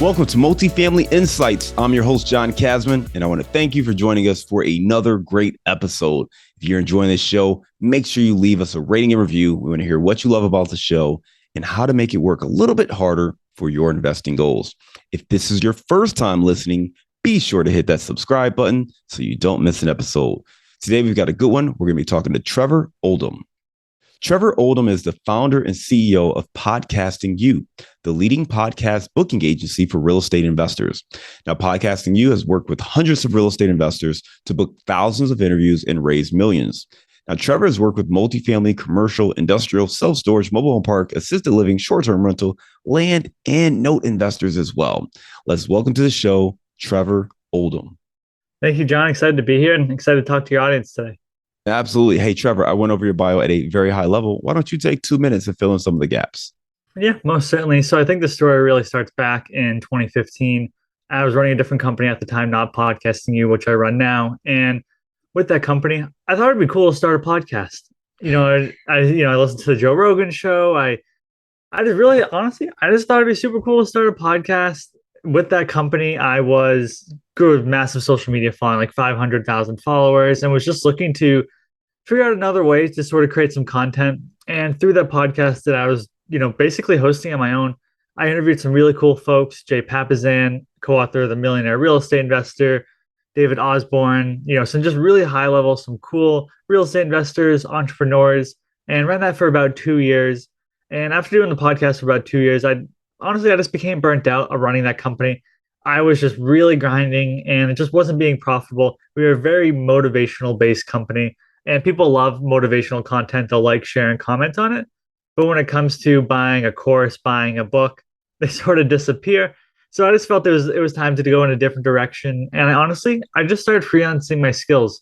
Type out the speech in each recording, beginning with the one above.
Welcome to Multifamily Insights. I'm your host, John Kasman, and I want to thank you for joining us for another great episode. If you're enjoying this show, make sure you leave us a rating and review. We want to hear what you love about the show and how to make it work a little bit harder for your investing goals. If this is your first time listening, be sure to hit that subscribe button so you don't miss an episode. Today, we've got a good one. We're going to be talking to Trevor Oldham. Trevor Oldham is the founder and CEO of Podcastingyou, the leading podcast booking agency for real estate investors. Now, Podcastingyou has worked with hundreds of real estate investors to book thousands of interviews and raise millions. Now, Trevor has worked with multifamily, commercial, industrial, self-storage, mobile home park, assisted living, short-term rental, land, and note investors as well. Let's welcome to the show, Trevor Oldham. Thank you, John. Excited to be here and excited to talk to your audience today. Absolutely. Hey, Trevor, I went over your bio at a very high level. Why don't you take 2 minutes and fill in some of the gaps? Yeah, most certainly. So I think the story really starts back in 2015. I was running a different company at the time, not Podcastingyou, which I run now. And with that company, I thought it'd be cool to start a podcast. I listened to the Joe Rogan show. I just really, honestly, I just thought it'd be super cool to start a podcast. With that company, I was good with massive social media following, like 500,000 followers, and was just looking to figure out another way to sort of create some content. And through that podcast that I was, basically hosting on my own, I interviewed some really cool folks, Jay Papasan, co-author of The Millionaire Real Estate Investor, David Osborne, some just really high level, some cool real estate investors, entrepreneurs, and ran that for about 2 years. And after doing the podcast for about 2 years, I just became burnt out of running that company. I was just really grinding and it just wasn't being profitable. We were a very motivational based company and people love motivational content. They'll like, share, and comment on it. But when it comes to buying a course, buying a book, they sort of disappear. So I just felt it was time to go in a different direction. And I just started freelancing my skills.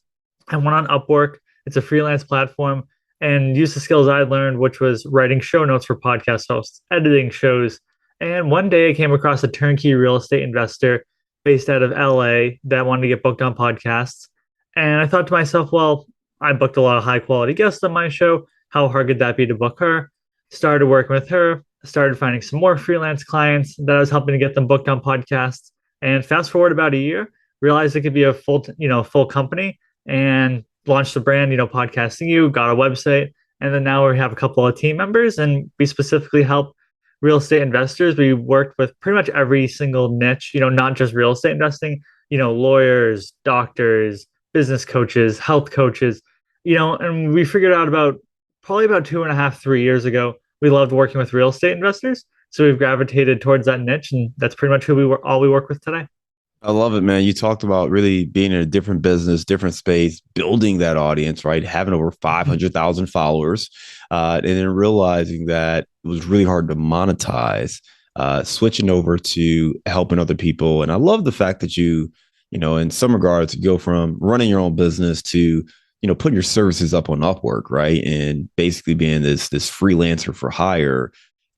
I went on Upwork. It's a freelance platform and used the skills I learned, which was writing show notes for podcast hosts, editing shows. And one day I came across a turnkey real estate investor based out of LA that wanted to get booked on podcasts. And I thought to myself, well, I booked a lot of high quality guests on my show. How hard could that be to book her? Started working with her, started finding some more freelance clients that I was helping to get them booked on podcasts. And fast forward about a year, realized it could be a full company and launched the brand, Podcastingyou, got a website. And then now we have a couple of team members and we specifically help real estate investors. We worked with pretty much every single niche, not just real estate investing, lawyers, doctors, business coaches, health coaches, and we figured out probably about 2.5, 3 years ago, we loved working with real estate investors. So we've gravitated towards that niche and that's pretty much we work with today. I love it, man. You talked about really being in a different business, different space, building that audience, right? Having over 500,000 followers, and then realizing that it was really hard to monetize, switching over to helping other people. And I love the fact that you, in some regards, go from running your own business to, putting your services up on Upwork, right? And basically being this freelancer for hire,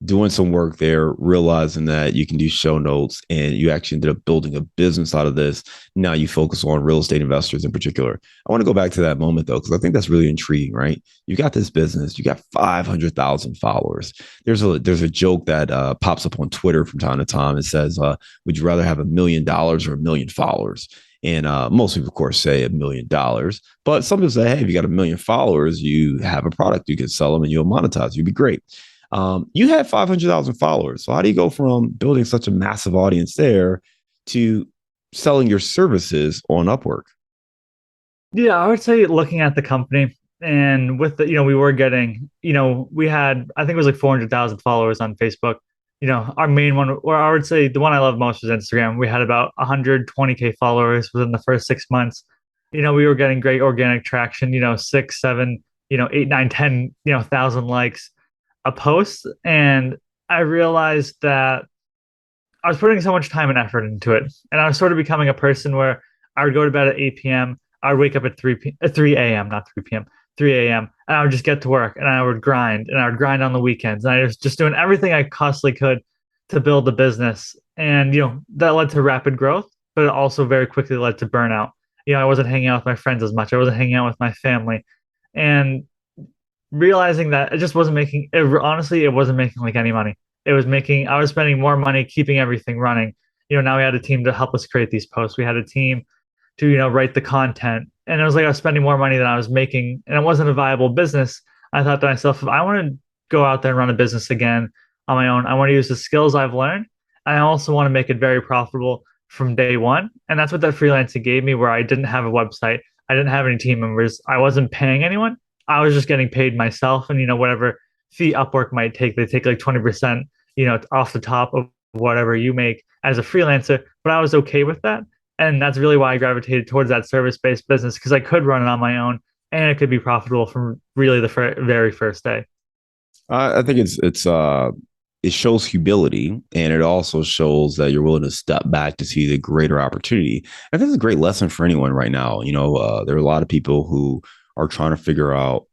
doing some work there, realizing that you can do show notes and you actually ended up building a business out of this. Now you focus on real estate investors in particular. I want to go back to that moment though, because I think that's really intriguing, right? You got this business, you got 500,000 followers. There's a joke that pops up on Twitter from time to time. It says, would you rather have $1 million or 1 million followers? And most people, of course, say $1 million. But some people say, hey, if you got 1 million followers, you have a product, you can sell them and you'll monetize. You'd be great. You had 500,000 followers. So how do you go from building such a massive audience there to selling your services on Upwork? Yeah, I would say looking at the company and with the, we were getting, we had, I think it was like 400,000 followers on Facebook. Our main one, or I would say the one I love most was Instagram. We had about 120K followers within the first 6 months. We were getting great organic traction, 6, 7, 8, 9, 10, 1,000 likes a post. And I realized that I was putting so much time and effort into it. And I was sort of becoming a person where I would go to bed at 8 p.m. I would wake up at 3 a.m., not 3 p.m., 3 a.m. And I would just get to work and I would grind on the weekends. And I was just doing everything I possibly could to build the business. And, that led to rapid growth, but it also very quickly led to burnout. I wasn't hanging out with my friends as much. I wasn't hanging out with my family. And realizing that it just wasn't it wasn't making like any money. I was spending more money keeping everything running now we had a team to help us create these posts. We had a team to, write the content. And it was like I was spending more money than I was making, and it wasn't a viable business. I thought to myself, if I want to go out there and run a business again on my own, I want to use the skills I've learned. I also want to make it very profitable from day one. And that's what that freelancing gave me, where I didn't have a website. I didn't have any team members. I wasn't paying anyone. I was just getting paid myself. And, whatever fee Upwork might take, they take like 20%, off the top of whatever you make as a freelancer. But I was okay with that. And that's really why I gravitated towards that service-based business, because I could run it on my own and it could be profitable from really the very first day. I think it shows humility, and it also shows that you're willing to step back to see the greater opportunity. I think it's a great lesson for anyone right now. There are a lot of people who are trying to figure out,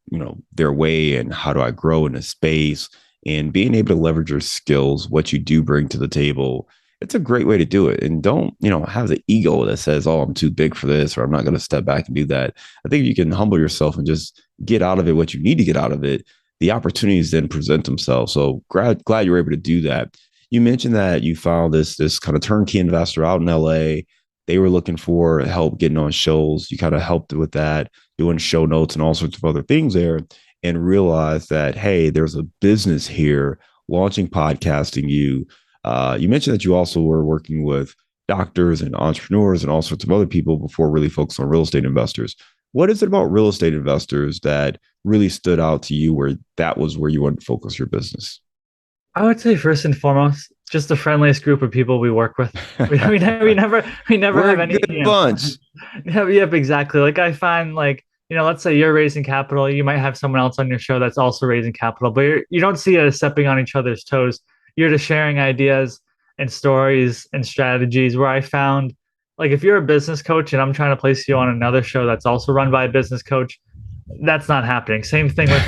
their way and how do I grow in a space, and being able to leverage your skills, what you do bring to the table. It's a great way to do it. And don't, have the ego that says, oh, I'm too big for this, or I'm not going to step back and do that. I think you can humble yourself and just get out of it what you need to get out of it. The opportunities then present themselves. So glad you were able to do that. You mentioned that you found this kind of turnkey investor out in LA. They were looking for help getting on shows. You kind of helped with that, doing show notes and all sorts of other things there, and realized that, hey, there's a business here, launching Podcastingyou. You mentioned that you also were working with doctors and entrepreneurs and all sorts of other people before really focused on real estate investors. What is it about real estate investors that really stood out to you, where that was where you wanted to focus your business? I would say first and foremost, just the friendliest group of people we work with. We never We're have a any, good bunch. Yep, exactly. Like I find, like, let's say you're raising capital, you might have someone else on your show that's also raising capital, but you don't see it as stepping on each other's toes. You're just sharing ideas and stories and strategies. Where I found, like, if you're a business coach and I'm trying to place you on another show that's also run by a business coach, that's not happening. Same thing with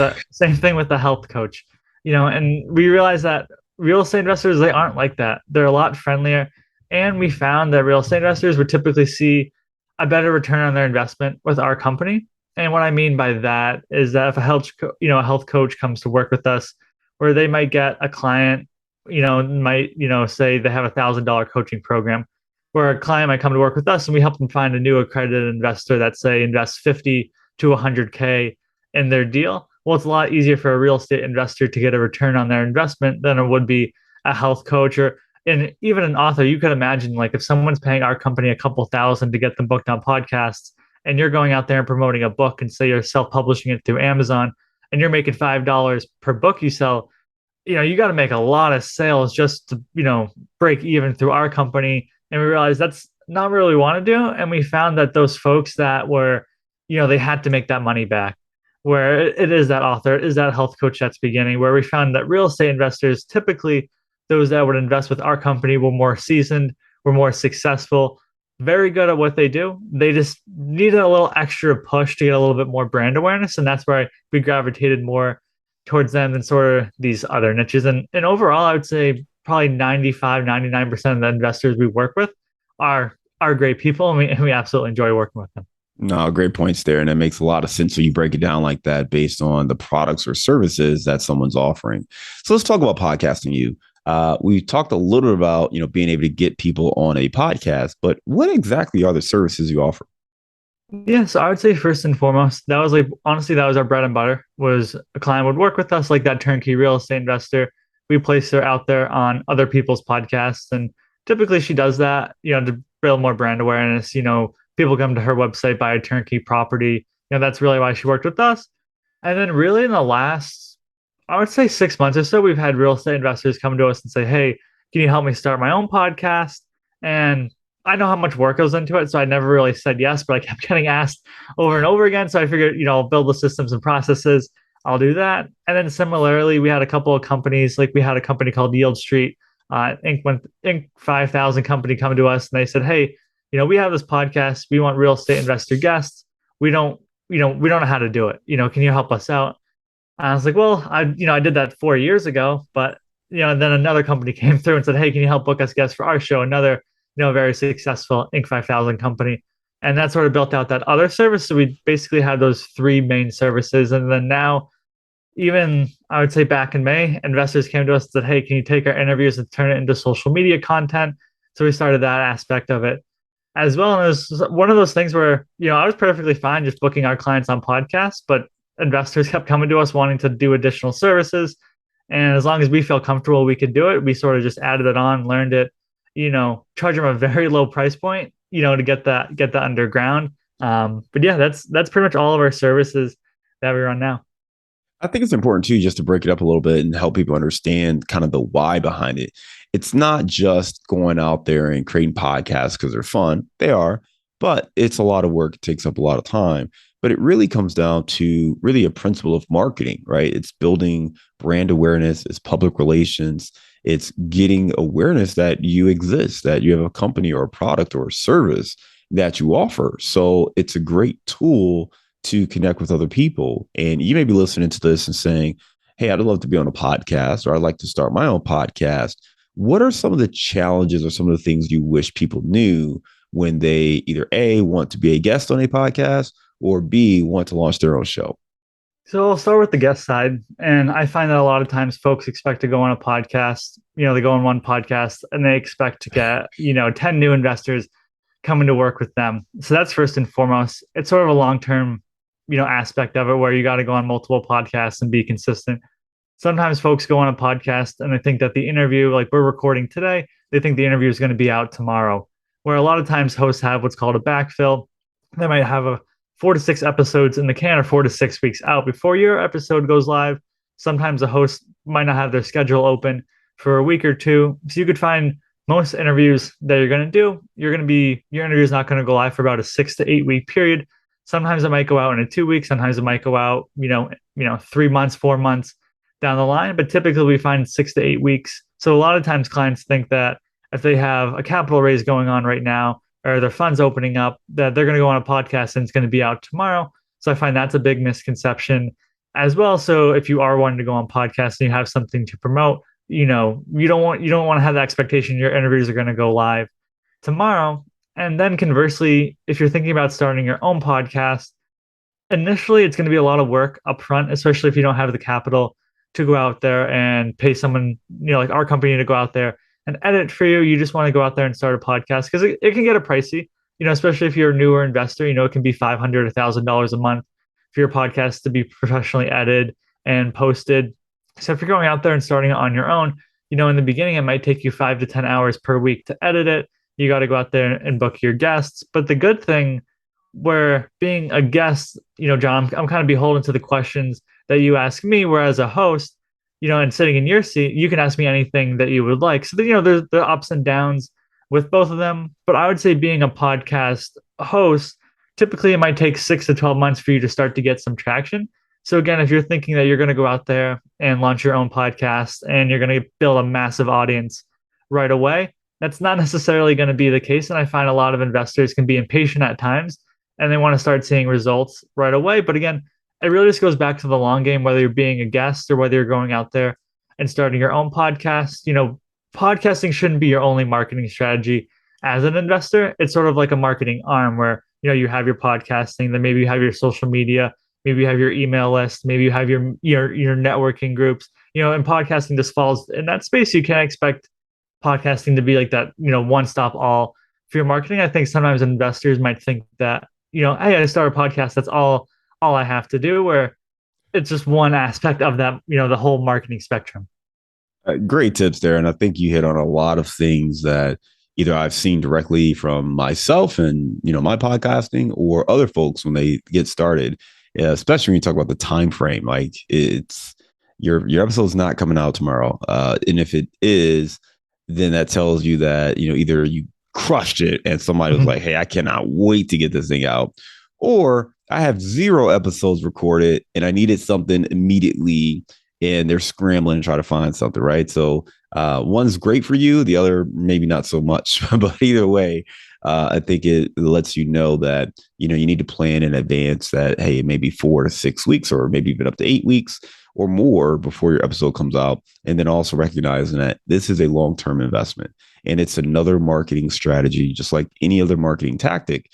the health coach. And we realize that real estate investors, they aren't like that. They're a lot friendlier. And we found that real estate investors would typically see a better return on their investment with our company. And what I mean by that is that if a health coach comes to work with us, where they might get a client, say they have $1,000 coaching program, where a client might come to work with us and we help them find a new accredited investor that, say, invests 50 to 100K in their deal. Well, it's a lot easier for a real estate investor to get a return on their investment than it would be a health coach or even an author. You could imagine, like, if someone's paying our company a couple thousand to get them booked on podcasts, and you're going out there and promoting a book, and say you're self-publishing it through Amazon, and you're making $5 per book you sell, you got to make a lot of sales just to, break even through our company. And we realized that's not really what we want to do. And we found that those folks that were, they had to make that money back, where it is that author, it is that health coach that's beginning, where we found that real estate investors, typically those that would invest with our company, were more seasoned, were more successful, very good at what they do. They just needed a little extra push to get a little bit more brand awareness. And that's where we gravitated more towards them than sort of these other niches. And overall, I would say probably 99% of the investors we work with are great people, and we absolutely enjoy working with them. No, great points there. And it makes a lot of sense when you break it down like that based on the products or services that someone's offering. So let's talk about Podcastingyou. We talked a little bit about, being able to get people on a podcast, but what exactly are the services you offer? Yeah, so I would say first and foremost, that was, like, honestly, that was our bread and butter. Was a client would work with us, like that turnkey real estate investor. We place her out there on other people's podcasts, and typically she does that, to build more brand awareness. People come to her website, buy a turnkey property. That's really why she worked with us. And then really in the last, I would say 6 months or so, we've had real estate investors come to us and say, hey, can you help me start my own podcast? And I know how much work goes into it, so I never really said yes, but I kept getting asked over and over again. So I figured, I'll build the systems and processes. I'll do that. And then similarly, we had a couple of companies, like we had a company called Yield Street, Inc. 5000 company come to us, and they said, hey, we have this podcast. We want real estate investor guests. We don't know how to do it. Can you help us out? And I was like, well, I did that 4 years ago, but, and then another company came through and said, hey, can you help book us guests for our show? Another, very successful Inc. 5000 company. And that sort of built out that other service. So we basically had those three main services. And then now, even I would say back in May, investors came to us and said, hey, can you take our interviews and turn it into social media content? So we started that aspect of it as well. And it was one of those things where, I was perfectly fine just booking our clients on podcasts, but investors kept coming to us wanting to do additional services. And as long as we felt comfortable we could do it, we sort of just added it on, learned it, charge them a very low price point, to get that underground. But yeah, that's pretty much all of our services that we run now. I think it's important too, just to break it up a little bit and help people understand kind of the why behind it. It's not just going out there and creating podcasts because they're fun. They are, but it's a lot of work. It takes up a lot of time. But it really comes down to really a principle of marketing, right? It's building brand awareness, it's public relations, it's getting awareness that you exist, that you have a company or a product or a service that you offer. So it's a great tool to connect with other people. And you may be listening to this and saying, hey, I'd love to be on a podcast, or I'd like to start my own podcast. What are some of the challenges or some of the things you wish people knew when they either A, want to be a guest on a podcast, or B, want to launch their own show? So I'll start with the guest side. And I find that a lot of times folks expect to go on a podcast, they go on one podcast and they expect to get, 10 new investors coming to work with them. So that's first and foremost. It's sort of a long-term, aspect of it where you got to go on multiple podcasts and be consistent. Sometimes folks go on a podcast and they think that the interview, like we're recording today, they think the interview is going to be out tomorrow. Where a lot of times hosts have what's called a backfill. They might have a 4 to 6 episodes in the can or 4 to 6 weeks out before your episode goes live. Sometimes the host might not have their schedule open for a week or two. So you could find most interviews that you're going to do, your interview is not going to go live for about a 6 to 8 week period. Sometimes it might go out in a 2 weeks. Sometimes it might go out, 3 months, 4 months down the line. But typically we find 6 to 8 weeks. So a lot of times clients think that if they have a capital raise going on right now, or their funds opening up, that they're going to go on a podcast and it's going to be out tomorrow. So I find that's a big misconception as well. So if you are wanting to go on podcasts and you have something to promote, you don't want to have the expectation your interviews are going to go live tomorrow. And then conversely, if you're thinking about starting your own podcast, initially it's going to be a lot of work upfront, especially if you don't have the capital to go out there and pay someone, like our company to go out there and edit for you. You just want to go out there and start a podcast because it can get a pricey, especially if you're a newer investor, it can be $500, $1,000 a month for your podcast to be professionally edited and posted. So if you're going out there and starting it on your own, in the beginning, it might take you 5 to 10 hours per week to edit it. You got to go out there and book your guests. But the good thing where being a guest, John, I'm kind of beholden to the questions that you ask me, whereas a host, and sitting in your seat, you can ask me anything that you would like. So, there's the ups and downs with both of them. But I would say being a podcast host, typically it might take 6 to 12 months for you to start to get some traction. So again, if you're thinking that you're going to go out there and launch your own podcast and you're going to build a massive audience right away, that's not necessarily going to be the case. And I find a lot of investors can be impatient at times and they want to start seeing results right away. But again, it really just goes back to the long game, whether you're being a guest or whether you're going out there and starting your own podcast. Podcasting shouldn't be your only marketing strategy as an investor. It's sort of like a marketing arm where, you have your podcasting, then maybe you have your social media, maybe you have your email list, maybe you have your networking groups, and podcasting just falls in that space. You can't expect podcasting to be like that, one-stop all for your marketing. I think sometimes investors might think that, hey, I start a podcast, that's all I have to do, where it's just one aspect of that, the whole marketing spectrum. Great tips there. And I think you hit on a lot of things that either I've seen directly from myself and, my podcasting, or other folks when they get started, especially when you talk about the time frame. Like it's your episode's not coming out tomorrow. And if it is, then that tells you that, either you crushed it and somebody was like, hey, I cannot wait to get this thing out, or I have 0 episodes recorded and I needed something immediately and they're scrambling to try to find something, right? So one's great for you, the other maybe not so much. But either way, I think it lets you know that, you need to plan in advance that, hey, it may be 4 to 6 weeks or maybe even up to 8 weeks or more before your episode comes out. And then also recognizing that this is a long-term investment and it's another marketing strategy, just like any other marketing tactic.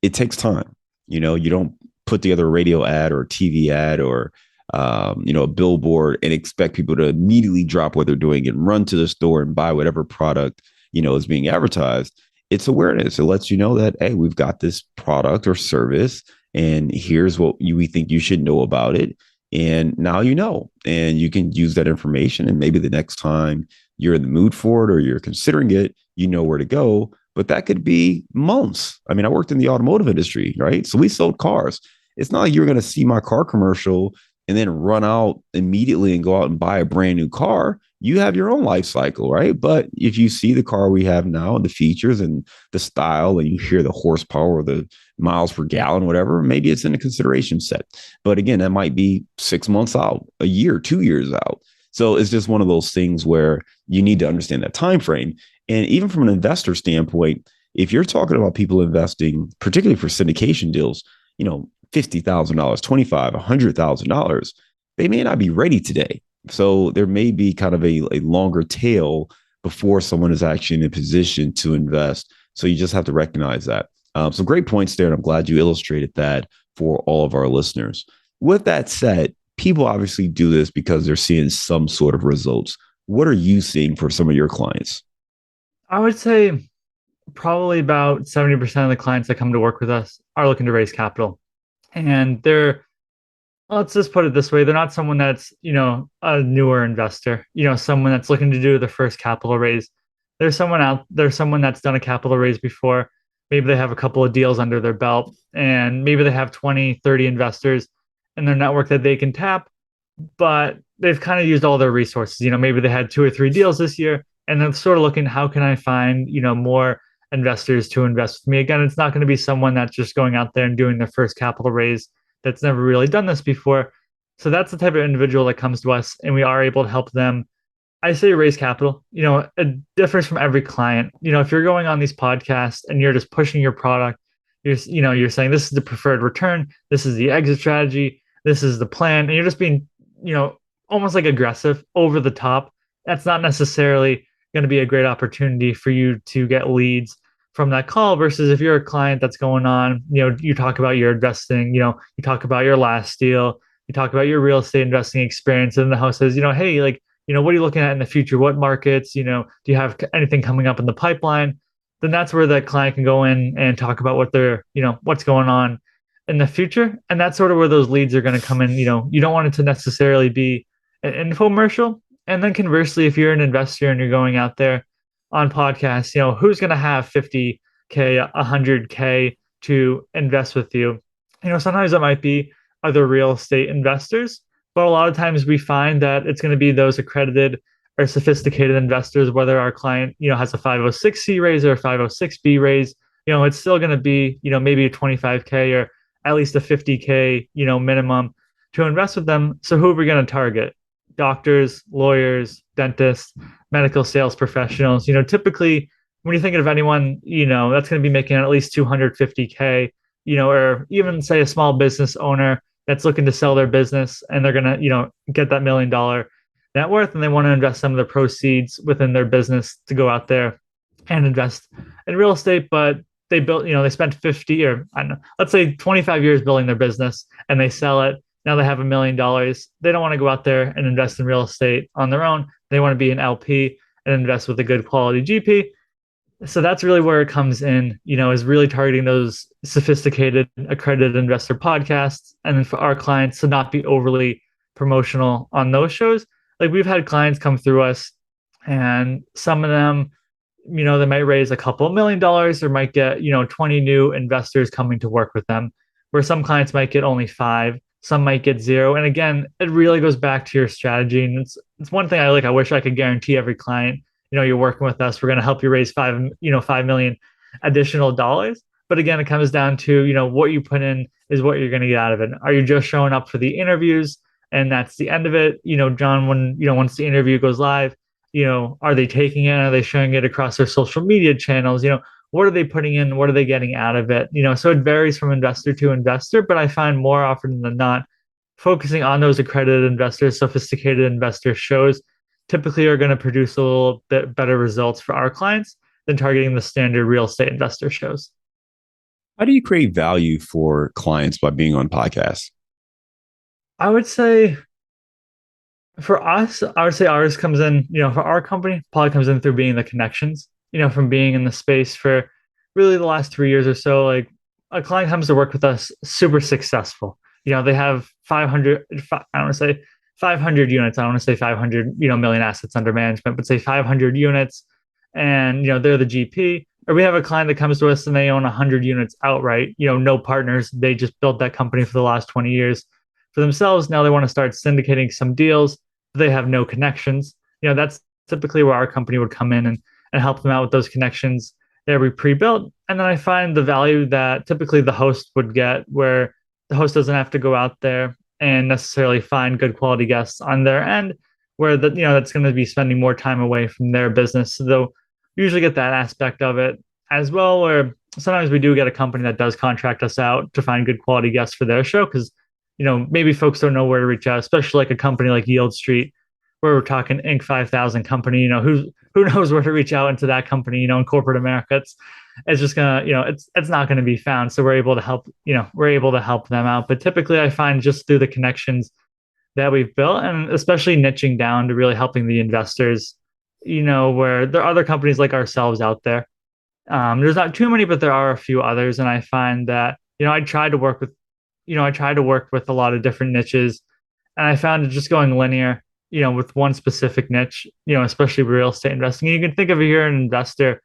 It takes time. You don't put together a radio ad or a TV ad or, a billboard and expect people to immediately drop what they're doing and run to the store and buy whatever product is being advertised. It's awareness. It lets you know that, hey, we've got this product or service, and here's what we think you should know about it. And now you know, and you can use that information. And maybe the next time you're in the mood for it or you're considering it, you know where to go. But that could be months. I mean, I worked in the automotive industry, right? So we sold cars. It's not like you're going to see my car commercial and then run out immediately and go out and buy a brand new car. You have your own life cycle, right? But if you see the car we have now and the features and the style, and you hear the horsepower or the miles per gallon, whatever, maybe it's in a consideration set. But again, that might be 6 months out, a year, 2 years out. So it's just one of those things where you need to understand that time frame. And even from an investor standpoint, if you're talking about people investing, particularly for syndication deals, $50,000, $25,000, $100,000, they may not be ready today. So there may be kind of a longer tail before someone is actually in a position to invest. So you just have to recognize that. Some great points there, and I'm glad you illustrated that for all of our listeners. With that said, people obviously do this because they're seeing some sort of results. What are you seeing for some of your clients? I would say probably about 70% of the clients that come to work with us are looking to raise capital. And let's just put it this way, they're not someone that's, a newer investor, someone that's looking to do the first capital raise. There's someone that's done a capital raise before. Maybe they have a couple of deals under their belt, and maybe they have 20, 30 investors in their network that they can tap, but they've kind of used all their resources. Maybe they had 2 or 3 deals this year, and they're sort of looking, how can I find, more investors to invest with me? Again, it's not going to be someone that's just going out there and doing their first capital raise that's never really done this before. So that's the type of individual that comes to us, and we are able to help them. I say raise capital. It differs from every client. If you're going on these podcasts and you're just pushing your product, you're saying this is the preferred return, this is the exit strategy, this is the plan, and you're just being, almost like aggressive, over the top. That's not necessarily going to be a great opportunity for you to get leads from that call, versus if you're a client that's going on, you talk about your investing, you talk about your last deal, you talk about your real estate investing experience, and the host says, hey, like, what are you looking at in the future? What markets, do you have anything coming up in the pipeline? Then that's where the client can go in and talk about what they're, what's going on in the future. And that's sort of where those leads are going to come in. You don't want it to necessarily be an infomercial. And then conversely, if you're an investor and you're going out there on podcasts, who's going to have 50K, 100K to invest with you? Sometimes it might be other real estate investors, but a lot of times we find that it's going to be those accredited or sophisticated investors, whether our client, has a 506C raise or a 506B raise, it's still going to be, maybe a 25K or at least a 50K, minimum to invest with them. So who are we going to target? Doctors, lawyers, dentists, medical sales professionals. Typically when you're thinking of anyone, that's going to be making at least 250K, or even say a small business owner that's looking to sell their business and they're going to, get that $1 million net worth, and they want to invest some of the proceeds within their business to go out there and invest in real estate. But they built, they spent 50, or I don't know, let's say 25 years building their business, and they sell it. Now they have $1 million. They don't want to go out there and invest in real estate on their own. They want to be an LP and invest with a good quality GP. So that's really where it comes in, is really targeting those sophisticated, accredited investor podcasts. And then for our clients to not be overly promotional on those shows. Like, we've had clients come through us, and some of them, they might raise a couple of $1 million, or might get, 20 new investors coming to work with them, where some clients might get only 5, some might get 0. And again, it really goes back to your strategy. And it's one thing I wish I could guarantee every client, you're working with us, we're going to help you raise 5 million additional dollars. But again, it comes down to, what you put in is what you're going to get out of it. Are you just showing up for the interviews and that's the end of it? John, when, once the interview goes live, are they taking it? Are they showing it across their social media channels? What are they putting in? What are they getting out of it? So it varies from investor to investor, but I find more often than not, focusing on those accredited investors, sophisticated investor shows typically are going to produce a little bit better results for our clients than targeting the standard real estate investor shows. How do you create value for clients by being on podcasts? I would say for us, ours comes in, for our company, probably comes in through being the connections. from being in the space for really the last 3 years or so. Like a client comes to work with us, super successful. They have 500, I don't want to say 500 units. I don't want to say 500, million assets under management, but say 500 units. And, they're the GP. Or we have a client that comes to us and they own 100 units outright, no partners. They just built that company for the last 20 years for themselves. Now they want to start syndicating some deals. They have no connections. That's typically where our company would come in and help them out with those connections that we pre-built. And then I find the value that typically the host would get, where the host doesn't have to go out there and necessarily find good quality guests on their end, where that's going to be spending more time away from their business. So they'll usually get that aspect of it as well, where sometimes we do get a company that does contract us out to find good quality guests for their show, because maybe folks don't know where to reach out, especially like a company like Yield Street, where we're talking Inc. 5000 company. Who knows where to reach out into that company? In corporate America, it's just gonna, it's not going to be found. So we're able to help, we're able to help them out. But typically, I find just through the connections that we've built, and especially niching down to really helping the investors, where there are other companies like ourselves out there. There's not too many, but there are a few others, and I find that I try to work with, a lot of different niches, and I found it just going linear, with one specific niche, especially real estate investing. And you can think of it, you're an investor,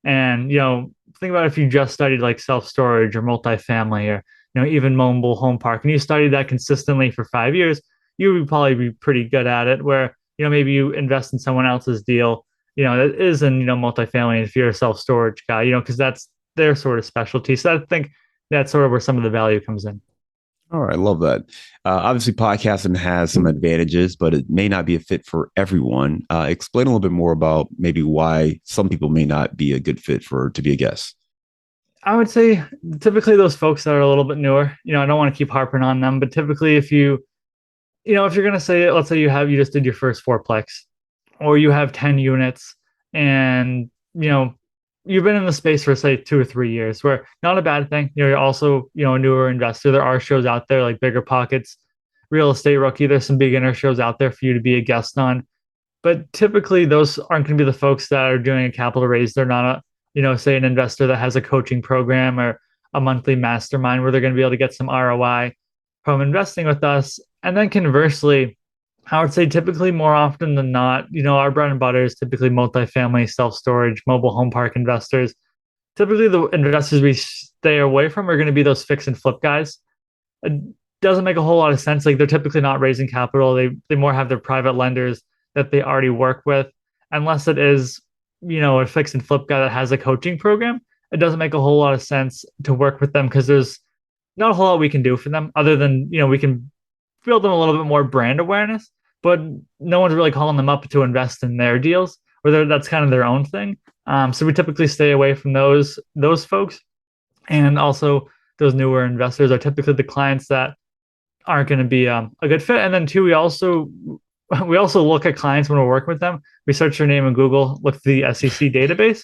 and think about if you just studied like self storage or multifamily, or even mobile home park, and you studied that consistently for 5 years, you would probably be pretty good at it. Where maybe you invest in someone else's deal, that is in multifamily, if you're a self storage guy, because that's their sort of specialty. So I think that's sort of where some of the value comes in. All right, love that. Obviously, podcasting has some advantages, but it may not be a fit for everyone. Explain a little bit more about maybe why some people may not be a good fit to be a guest. I would say typically those folks that are a little bit newer, I don't want to keep harping on them, but typically if if you're going to say, let's say you just did your first fourplex, or you have 10 units, and you've been in the space for say 2 or 3 years, where not a bad thing. You're also a newer investor. There are shows out there like Bigger Pockets, Real Estate Rookie. There's some beginner shows out there for you to be a guest on, but typically those aren't going to be the folks that are doing a capital raise. They're not say an investor that has a coaching program or a monthly mastermind where they're going to be able to get some ROI from investing with us. And then conversely, I would say typically more often than not, our bread and butter is typically multifamily, self-storage, mobile home park investors. Typically the investors we stay away from are going to be those fix and flip guys. It doesn't make a whole lot of sense. Like they're typically not raising capital. They more have their private lenders that they already work with, unless it is, a fix and flip guy that has a coaching program. It doesn't make a whole lot of sense to work with them, because there's not a whole lot we can do for them other than, we can build them a little bit more brand awareness, but no one's really calling them up to invest in their deals, or that's kind of their own thing. So we typically stay away from those folks. And also those newer investors are typically the clients that aren't going to be a good fit. And then two, we also look at clients when we're working with them. We search their name in Google, look at the SEC database,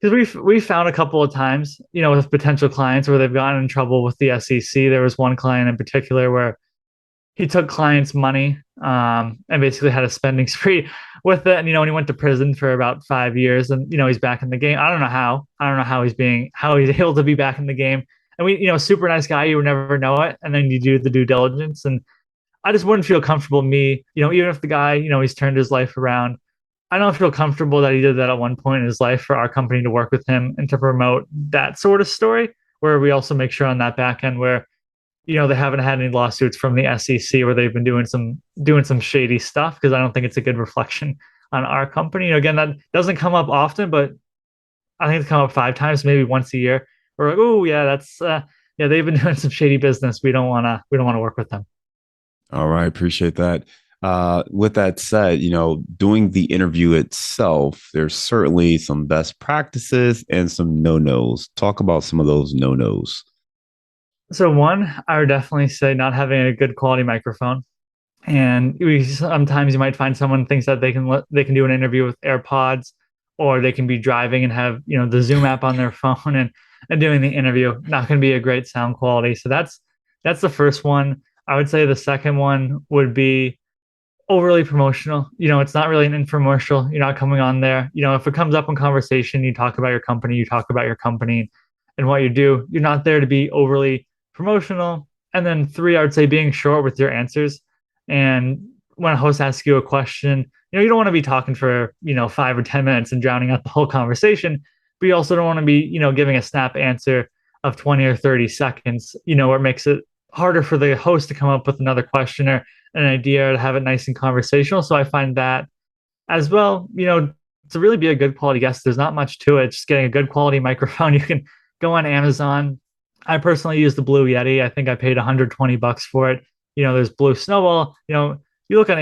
because we found a couple of times, with potential clients where they've gotten in trouble with the SEC. There was one client in particular where he took clients' money, and basically had a spending spree with it. And and he went to prison for about 5 years, and he's back in the game. I don't know how he's able to be back in the game. And super nice guy, you would never know it. And then you do the due diligence, and I just wouldn't feel comfortable even if the guy, he's turned his life around. I don't feel comfortable that he did that at one point in his life for our company to work with him and to promote that sort of story, where we also make sure on that back end where they haven't had any lawsuits from the SEC where they've been doing some shady stuff, because I don't think it's a good reflection on our company. Again, that doesn't come up often, but I think it's come up 5 times, maybe once a year. We're like, oh yeah, that's they've been doing some shady business. We don't want to work with them. All right, appreciate that. With that said, doing the interview itself, there's certainly some best practices and some no-nos. Talk about some of those no-nos. So one, I would definitely say not having a good quality microphone. And sometimes you might find someone thinks that they can do an interview with AirPods, or they can be driving and have the Zoom app on their phone and doing the interview. Not going to be a great sound quality. So that's the first one. I would say the second one would be overly promotional. It's not really an infomercial. You're not coming on there. If it comes up in conversation, you talk about your company, and what you do. You're not there to be overly promotional. And then three, I would say being short with your answers. And when a host asks you a question, you don't want to be talking for, 5 or 10 minutes and drowning out the whole conversation, but you also don't want to be, giving a snap answer of 20 or 30 seconds, where it makes it harder for the host to come up with another question or an idea to have it nice and conversational. So I find that as well, to really be a good quality guest, there's not much to it. Just getting a good quality microphone. You can go on Amazon. I personally use the Blue Yeti. I think I paid $120 for it. There's Blue Snowball. You look at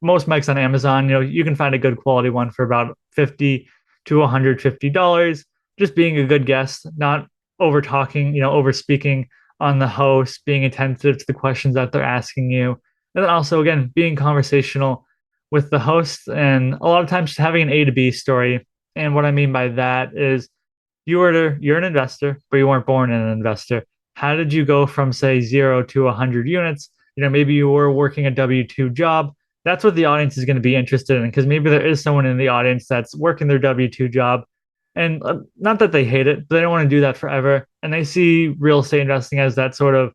most mics on Amazon, you can find a good quality one for about $50 to $150. Just being a good guest, not over talking, over speaking on the host, being attentive to the questions that they're asking you. And then also, again, being conversational with the host, and a lot of times having an A to B story. And what I mean by that is you're an investor, but you weren't born an investor. How did you go from, say, 0 to 100 units? Maybe you were working a W-2 job. That's what the audience is going to be interested in, because maybe there is someone in the audience that's working their W-2 job. And not that they hate it, but they don't want to do that forever. And they see real estate investing as that sort of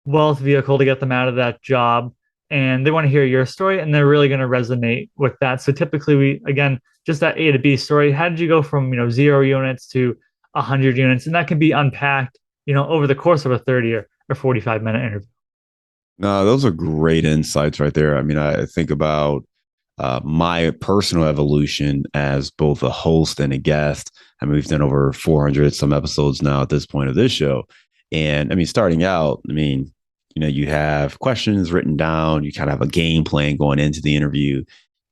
wealth vehicle to get them out of that job. And they want to hear your story, and they're really going to resonate with that. So typically, again, just that A to B story. How did you go from 0 units to 100 units? And that can be unpacked, over the course of a 30 or 45-minute interview. No, those are great insights right there. I mean, I think about my personal evolution as both a host and a guest. I mean, we've done over 400 some episodes now at this point of this show. And I mean, starting out, I mean, you have questions written down, you kind of have a game plan going into the interview.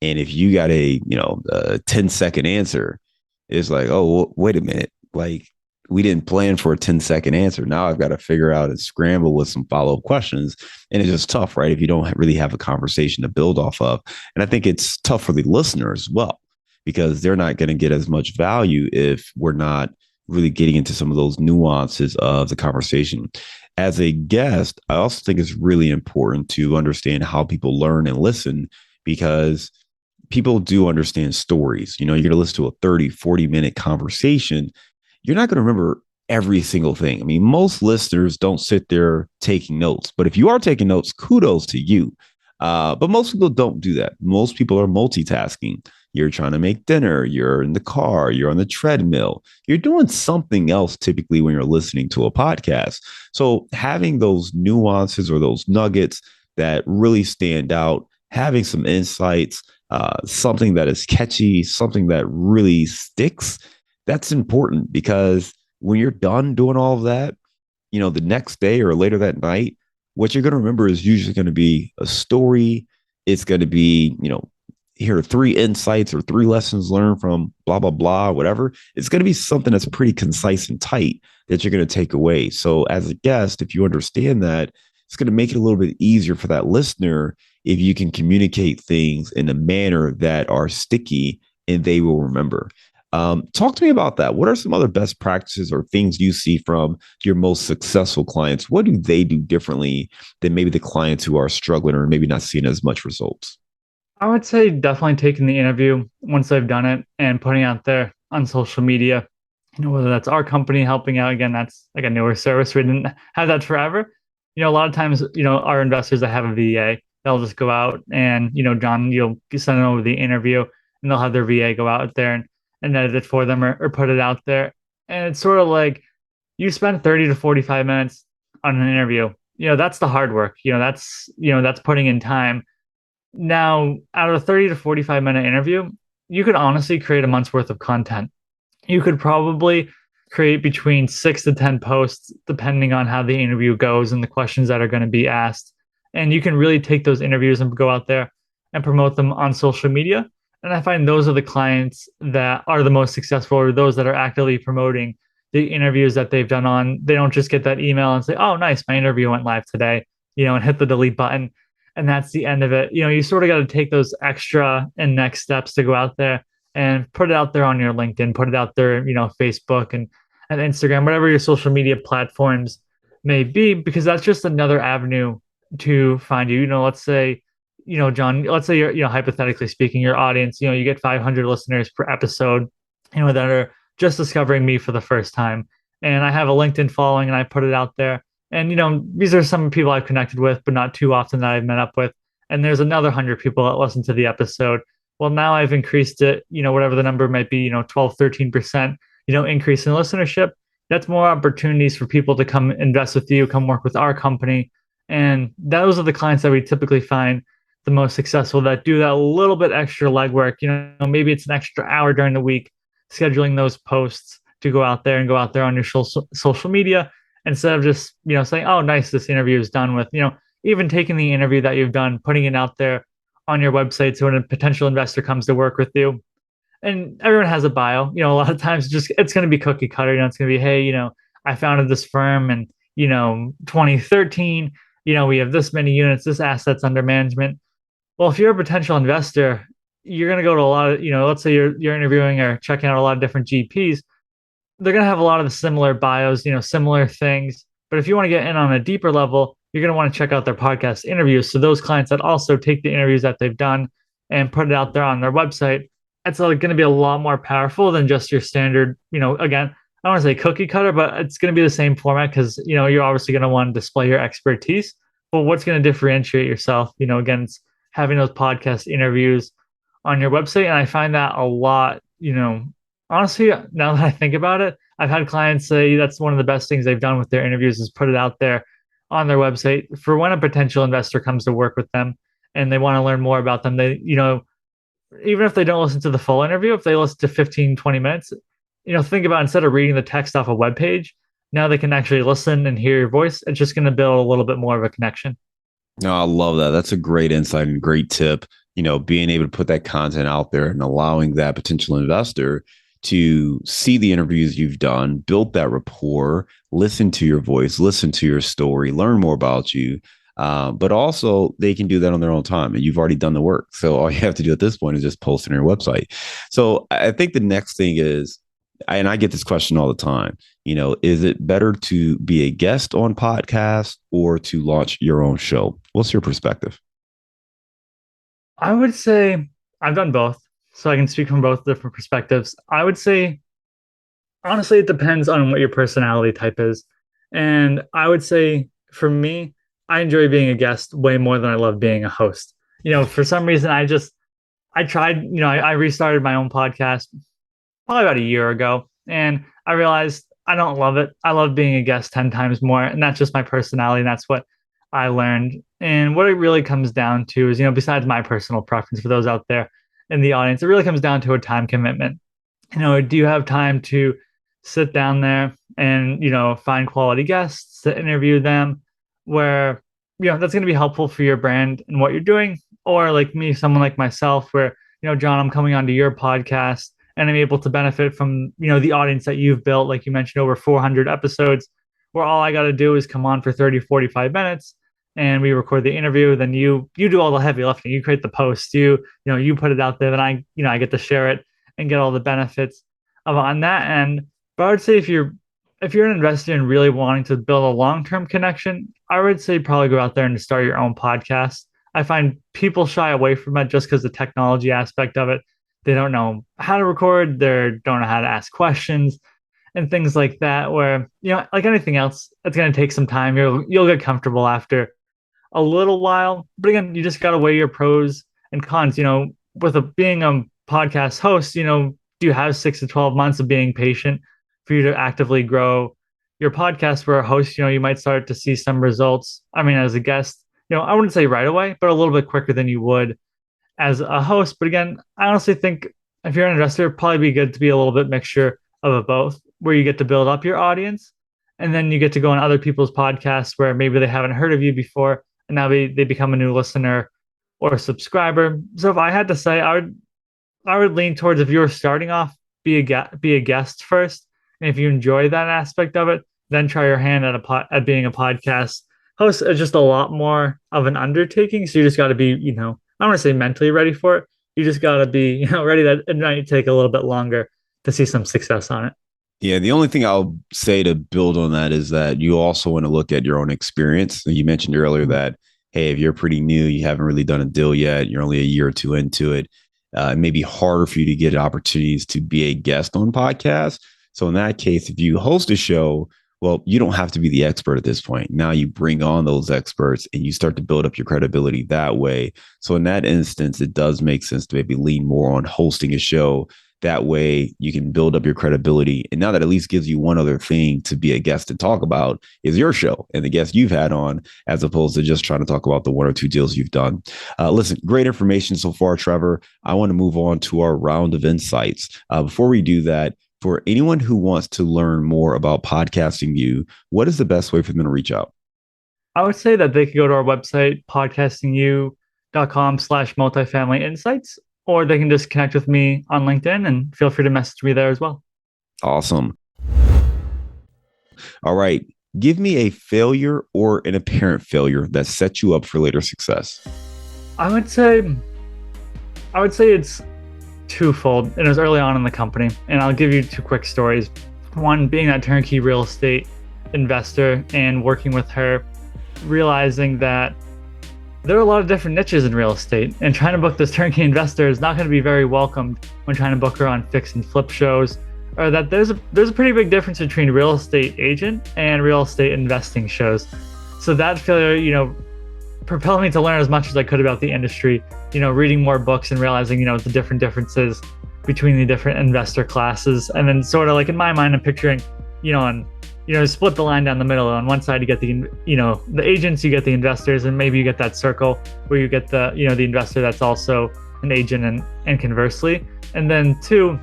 And if you got a 10-second answer, it's like, oh, well, wait a minute. Like, we didn't plan for a 10-second answer. Now I've got to figure out and scramble with some follow-up questions. And it's just tough, right? If you don't really have a conversation to build off of. And I think it's tough for the listener as well, because they're not going to get as much value if we're not really getting into some of those nuances of the conversation. As a guest, I also think it's really important to understand how people learn and listen, because people do understand stories. You're going to listen to a 30, 40-minute conversation. You're not going to remember every single thing. I mean, most listeners don't sit there taking notes, but if you are taking notes, kudos to you. But most people don't do that. Most people are multitasking. You're trying to make dinner. You're in the car. You're on the treadmill. You're doing something else typically when you're listening to a podcast. So having those nuances or those nuggets that really stand out, having some insights, something that is catchy, something that really sticks, that's important, because when you're done doing all of that, the next day or later that night, what you're going to remember is usually going to be a story. It's going to be, here are 3 insights or 3 lessons learned from blah, blah, blah, whatever. It's going to be something that's pretty concise and tight that you're going to take away. So as a guest, if you understand that, it's going to make it a little bit easier for that listener if you can communicate things in a manner that are sticky and they will remember. Talk to me about that. What are some other best practices or things you see from your most successful clients? What do they do differently than maybe the clients who are struggling or maybe not seeing as much results? I would say definitely taking the interview once I've done it and putting it out there on social media. Whether that's our company helping out. Again, that's like a newer service. We didn't have that forever. A lot of times, our investors that have a VA, they'll just go out and, John, you'll send them over the interview, and they'll have their VA go out there and edit it for them, or put it out there. And it's sort of like you spend 30 to 45 minutes on an interview. That's the hard work. That's putting in time. Now, out of a 30 to 45-minute interview, you could honestly create a month's worth of content. You could probably create between 6 to 10 posts, depending on how the interview goes and the questions that are going to be asked. And you can really take those interviews and go out there and promote them on social media. And I find those are the clients that are the most successful, or those that are actively promoting the interviews that they've done on. They don't just get that email and say, oh, nice, my interview went live today, and hit the delete button. And that's the end of it. You sort of got to take those extra and next steps to go out there and put it out there on your LinkedIn, put it out there, Facebook and Instagram, whatever your social media platforms may be, because that's just another avenue to find you. Let's say John, let's say you're, hypothetically speaking, your audience, you get 500 listeners per episode, that are just discovering me for the first time. And I have a LinkedIn following and I put it out there. And, these are some people I've connected with, but not too often that I've met up with. And there's another 100 people that listen to the episode. Well, now I've increased it, whatever the number might be, 12, 13%, increase in listenership. That's more opportunities for people to come invest with you, come work with our company. And those are the clients that we typically find the most successful, that do that little bit extra legwork. Maybe it's an extra hour during the week scheduling those posts to go out there on your social media, instead of just saying, oh, nice, this interview is done with. Even taking the interview that you've done, putting it out there on your website, so when a potential investor comes to work with you, and everyone has a bio, a lot of times it's going to be cookie cutter. It's going to be, hey, I founded this firm in 2013. We have this many units, this assets under management. Well, if you're a potential investor, you're going to go to a lot of, let's say you're interviewing or checking out a lot of different GPs. They're going to have a lot of the similar bios, similar things. But if you want to get in on a deeper level, you're going to want to check out their podcast interviews. So those clients that also take the interviews that they've done and put it out there on their website, it's going to be a lot more powerful than just your standard, again, I don't want to say cookie cutter, but it's going to be the same format, because, you're obviously going to want to display your expertise. But what's going to differentiate yourself, again, it's having those podcast interviews on your website. And I find that a lot, honestly, now that I think about it, I've had clients say that's one of the best things they've done with their interviews, is put it out there on their website for when a potential investor comes to work with them and they want to learn more about them. They, even if they don't listen to the full interview, if they listen to 15, 20 minutes, think about, instead of reading the text off a web page, now they can actually listen and hear your voice. It's just going to build a little bit more of a connection. No, I love that. That's a great insight and great tip. Being able to put that content out there and allowing that potential investor to see the interviews you've done, build that rapport, listen to your voice, listen to your story, learn more about you. But also they can do that on their own time, and you've already done the work. So all you have to do at this point is just post it on your website. So I think the next thing is, and I get this question all the time, is it better to be a guest on podcasts or to launch your own show? What's your perspective? I would say I've done both, so I can speak from both different perspectives. I would say, honestly, it depends on what your personality type is. And I would say for me, I enjoy being a guest way more than I love being a host. For some reason, I tried, I restarted my own podcast probably about a year ago, and I realized I don't love it. I love being a guest 10 times more, and that's just my personality, and that's what I learned. And what it really comes down to is, besides my personal preference, for those out there in the audience, it really comes down to a time commitment. Do you have time to sit down there and, find quality guests to interview them, where, that's going to be helpful for your brand and what you're doing? Or like me, someone like myself, where, John, I'm coming onto your podcast and I'm able to benefit from, the audience that you've built. Like you mentioned, over 400 episodes, where all I got to do is come on for 30, 45 minutes and we record the interview. Then you do all the heavy lifting. You create the post, you put it out there. Then I get to share it and get all the benefits of on that end. But I would say if you're an investor and really wanting to build a long-term connection, I would say probably go out there and start your own podcast. I find people shy away from it just because the technology aspect of it. They don't know how to record, they don't know how to ask questions and things like that, where, like anything else, it's going to take some time. You'll get comfortable after a little while. But again, you just got to weigh your pros and cons. Being a podcast host, do you have 6 to 12 months of being patient for you to actively grow your podcast? Where a host, you might start to see some results. I mean, as a guest, I wouldn't say right away, but a little bit quicker than you would as a host. But again, I honestly think if you're an investor, it'd probably be good to be a little bit mixture of both, where you get to build up your audience and then you get to go on other people's podcasts where maybe they haven't heard of you before, and now they become a new listener or a subscriber. So if I had to say, I would lean towards, if you're starting off, be a guest first, and if you enjoy that aspect of it, then try your hand at being a podcast host. It's just a lot more of an undertaking. So you just got to be, I don't want to say mentally ready for it. You just got to be, ready that it might take a little bit longer to see some success on it. Yeah, the only thing I'll say to build on that is that you also want to look at your own experience. You mentioned earlier that, hey, if you're pretty new, you haven't really done a deal yet, you're only a year or two into it, it may be harder for you to get opportunities to be a guest on podcasts. So in that case, if you host a show, well, you don't have to be the expert at this point. Now you bring on those experts and you start to build up your credibility that way. So in that instance, it does make sense to maybe lean more on hosting a show. That way you can build up your credibility. And now that at least gives you one other thing to be a guest and talk about is your show and the guests you've had on, as opposed to just trying to talk about the one or two deals you've done. Listen, great information so far, Trevor. I want to move on to our round of insights. Before we do that, for anyone who wants to learn more about Podcasting You, what is the best way for them to reach out? I would say that they could go to our website, podcastingyou.com/multifamily insights, or they can just connect with me on LinkedIn and feel free to message me there as well. Awesome. All right. Give me a failure or an apparent failure that set you up for later success. I would say it's twofold, and it was early on in the company, and I'll give you two quick stories. One being that turnkey real estate investor and working with her, realizing that there are a lot of different niches in real estate, and trying to book this turnkey investor is not going to be very welcomed when trying to book her on fix and flip shows, or that there's a pretty big difference between real estate agent and real estate investing shows. So that failure, propelled me to learn as much as I could about the industry, reading more books and realizing, the different differences between the different investor classes. And then sort of like in my mind, I'm picturing, split the line down the middle. On one side, you get the agents, you get the investors, and maybe you get that circle where you get the investor that's also an agent and conversely. And then two,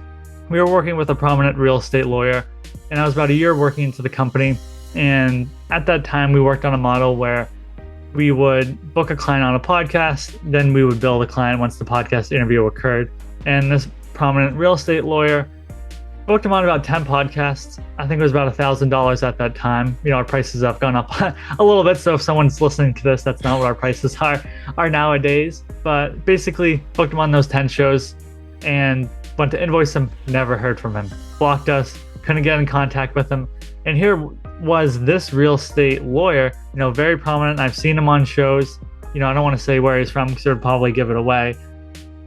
we were working with a prominent real estate lawyer, and I was about a year working into the company. And at that time, we worked on a model where we would book a client on a podcast, then we would bill the client once the podcast interview occurred. And this prominent real estate lawyer booked him on about 10 podcasts. I think it was about $1,000 at that time. Our prices have gone up a little bit, so if someone's listening to this, that's not what our prices are nowadays. But basically, booked him on those 10 shows and went to invoice him, never heard from him. Blocked us, couldn't get in contact with him. And here was this real estate lawyer, very prominent. I've seen him on shows. I don't want to say where he's from because it would probably give it away.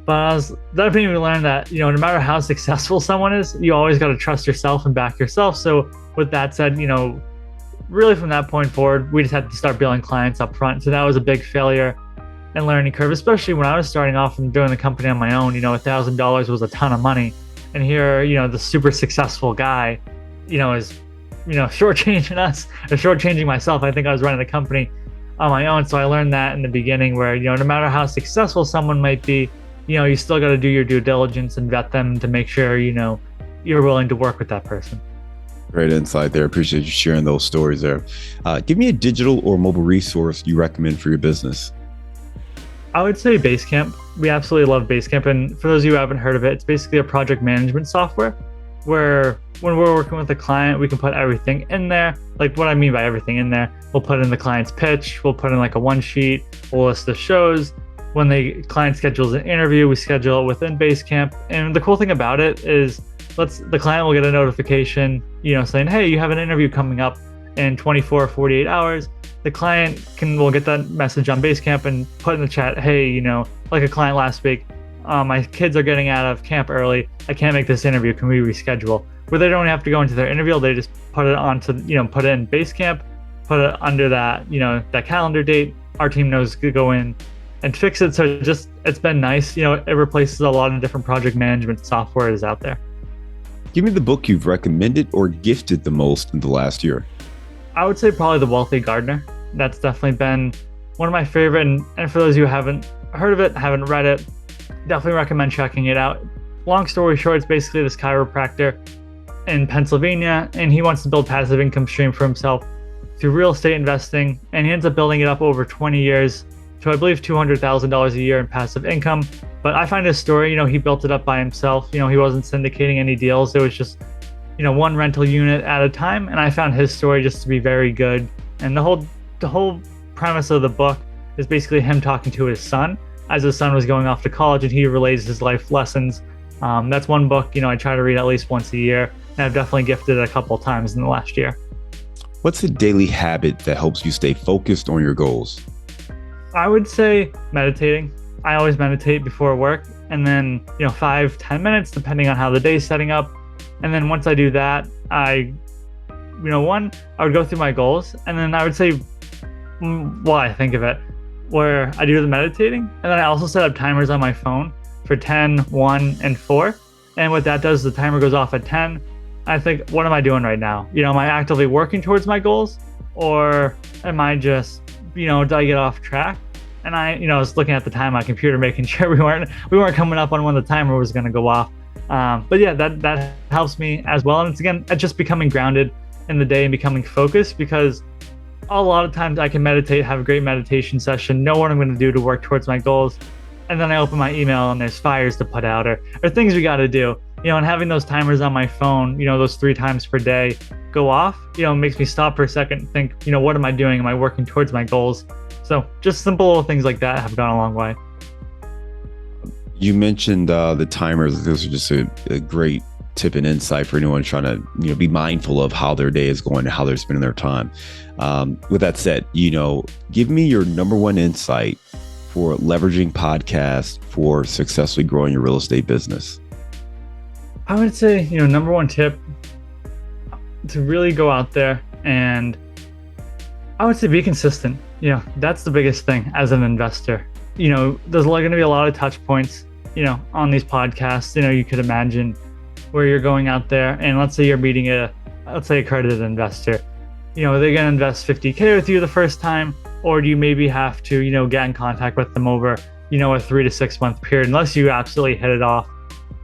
But that made me learn that, no matter how successful someone is, you always got to trust yourself and back yourself. So with that said, really from that point forward, we just had to start billing clients up front. So that was a big failure and learning curve, especially when I was starting off and doing the company on my own. $1,000 was a ton of money. And here, the super successful guy, is shortchanging us or shortchanging myself. I think I was running a company on my own. So I learned that in the beginning where, no matter how successful someone might be, you still got to do your due diligence and vet them to make sure, you're willing to work with that person. Great insight there. Appreciate you sharing those stories there. Give me a digital or mobile resource you recommend for your business. I would say Basecamp. We absolutely love Basecamp. And for those of you who haven't heard of it, it's basically a project management software where when we're working with a client, we can put everything in there. Like what I mean by everything in there, we'll put in the client's pitch, we'll put in like a one sheet, we'll list the shows. When the client schedules an interview, we schedule it within Basecamp. And the cool thing about it is the client will get a notification, saying, hey, you have an interview coming up in 24 or 48 hours. The client will get that message on Basecamp and put in the chat, hey, like a client last week, my kids are getting out of camp early. I can't make this interview. Can we reschedule? Where they don't have to go into their interview, they just put it onto, put it in Basecamp, put it under that, that calendar date. Our team knows to go in and fix it. So it's been nice. It replaces a lot of different project management software is out there. Give me the book you've recommended or gifted the most in the last year. I would say probably The Wealthy Gardener. That's definitely been one of my favorite. And for those of you who haven't heard of it, haven't read it, definitely recommend checking it out. Long story short, it's basically this chiropractor in Pennsylvania, and he wants to build passive income stream for himself through real estate investing. And he ends up building it up over 20 years to, I believe, $200,000 a year in passive income. But I find his story, he built it up by himself. He wasn't syndicating any deals. It was just, one rental unit at a time. And I found his story just to be very good. And the whole premise of the book is basically him talking to his son as his son was going off to college, and he relays his life lessons. That's one book, I try to read at least once a year. And I've definitely gifted it a couple of times in the last year. What's a daily habit that helps you stay focused on your goals? I would say meditating. I always meditate before work, and then 5-10 minutes depending on how the day's setting up. And then once I do that, I would go through my goals, and then I would say, I think of it, where I do the meditating, and then I also set up timers on my phone for 10, 1, and 4. And what that does, the timer goes off at 10. I think, what am I doing right now? Am I actively working towards my goals, or am I just, did I get off track? And I was looking at the time on my computer, making sure we weren't coming up on when the timer was going to go off. But yeah, that helps me as well. And it's again, just becoming grounded in the day and becoming focused, because a lot of times I can meditate, have a great meditation session, know what I'm going to do to work towards my goals, and then I open my email and there's fires to put out or things we got to do. And having those timers on my phone, those 3 times per day go off, makes me stop for a second and think, what am I doing? Am I working towards my goals? So just simple little things like that have gone a long way. You mentioned the timers. Those are just a great tip and insight for anyone trying to be mindful of how their day is going and how they're spending their time. With that said, give me your number one insight for leveraging podcasts for successfully growing your real estate business. I would say, number one tip, to really go out there and I would say be consistent. That's the biggest thing as an investor. There's going to be a lot of touch points, on these podcasts. You could imagine where you're going out there and let's say you're meeting a accredited investor. They're going to invest $50K with you the first time, or do you maybe have to, get in contact with them over, a 3 to 6 month period, unless you absolutely hit it off.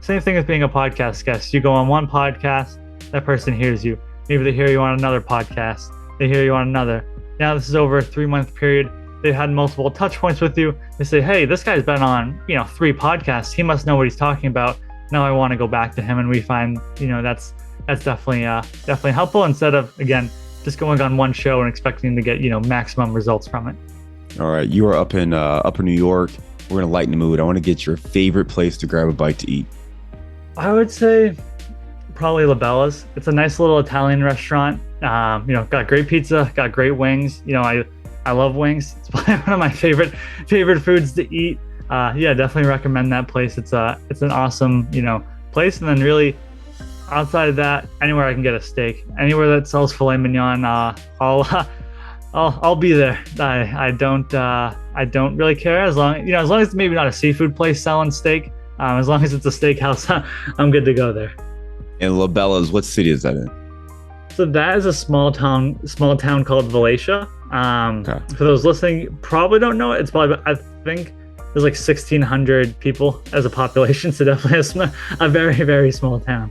Same thing with being a podcast guest. You go on one podcast, that person hears you. Maybe they hear you on another podcast. They hear you on another. Now this is over a 3-month period. They've had multiple touch points with you. They say, hey, this guy's been on, 3 podcasts. He must know what he's talking about. Now I want to go back to him. And we find, that's definitely helpful, instead of, again, just going on one show and expecting to get, maximum results from it. All right. You are up in Upper New York. We're going to lighten the mood. I want to get your favorite place to grab a bite to eat. I would say probably La Bella's. It's a nice little Italian restaurant. Got great pizza, got great wings. I love wings. It's probably one of my favorite foods to eat. Definitely recommend that place. It's an awesome, place. And then really outside of that, anywhere I can get a steak, anywhere that sells filet mignon, I'll be there. I don't really care, as long as it's maybe not a seafood place selling steak. As long as it's a steakhouse, I'm good to go there. And La Bella's, what city is that in? So that is a small town called Valencia. Okay. For those listening, probably don't know it. It's probably, I think there's like 1,600 people as a population. So definitely a very, very small town.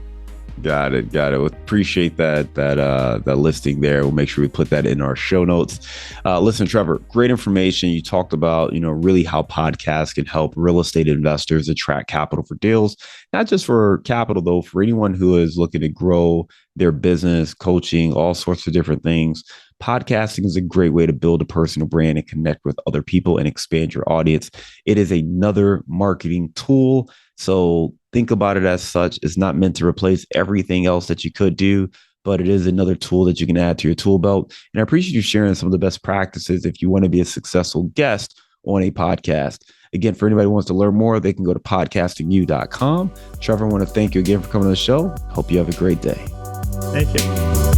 Got it. Well, appreciate that listing there. We'll make sure we put that in our show notes. Listen, Trevor, great information. You talked about, really how podcasts can help real estate investors attract capital for deals, not just for capital though, for anyone who is looking to grow their business, coaching, all sorts of different things. Podcasting is a great way to build a personal brand and connect with other people and expand your audience. It is another marketing tool. So think about it as such. It's not meant to replace everything else that you could do, but it is another tool that you can add to your tool belt. And I appreciate you sharing some of the best practices if you want to be a successful guest on a podcast. Again, for anybody who wants to learn more, they can go to podcastingyou.com. Trevor, I want to thank you again for coming on the show. Hope you have a great day. Thank you.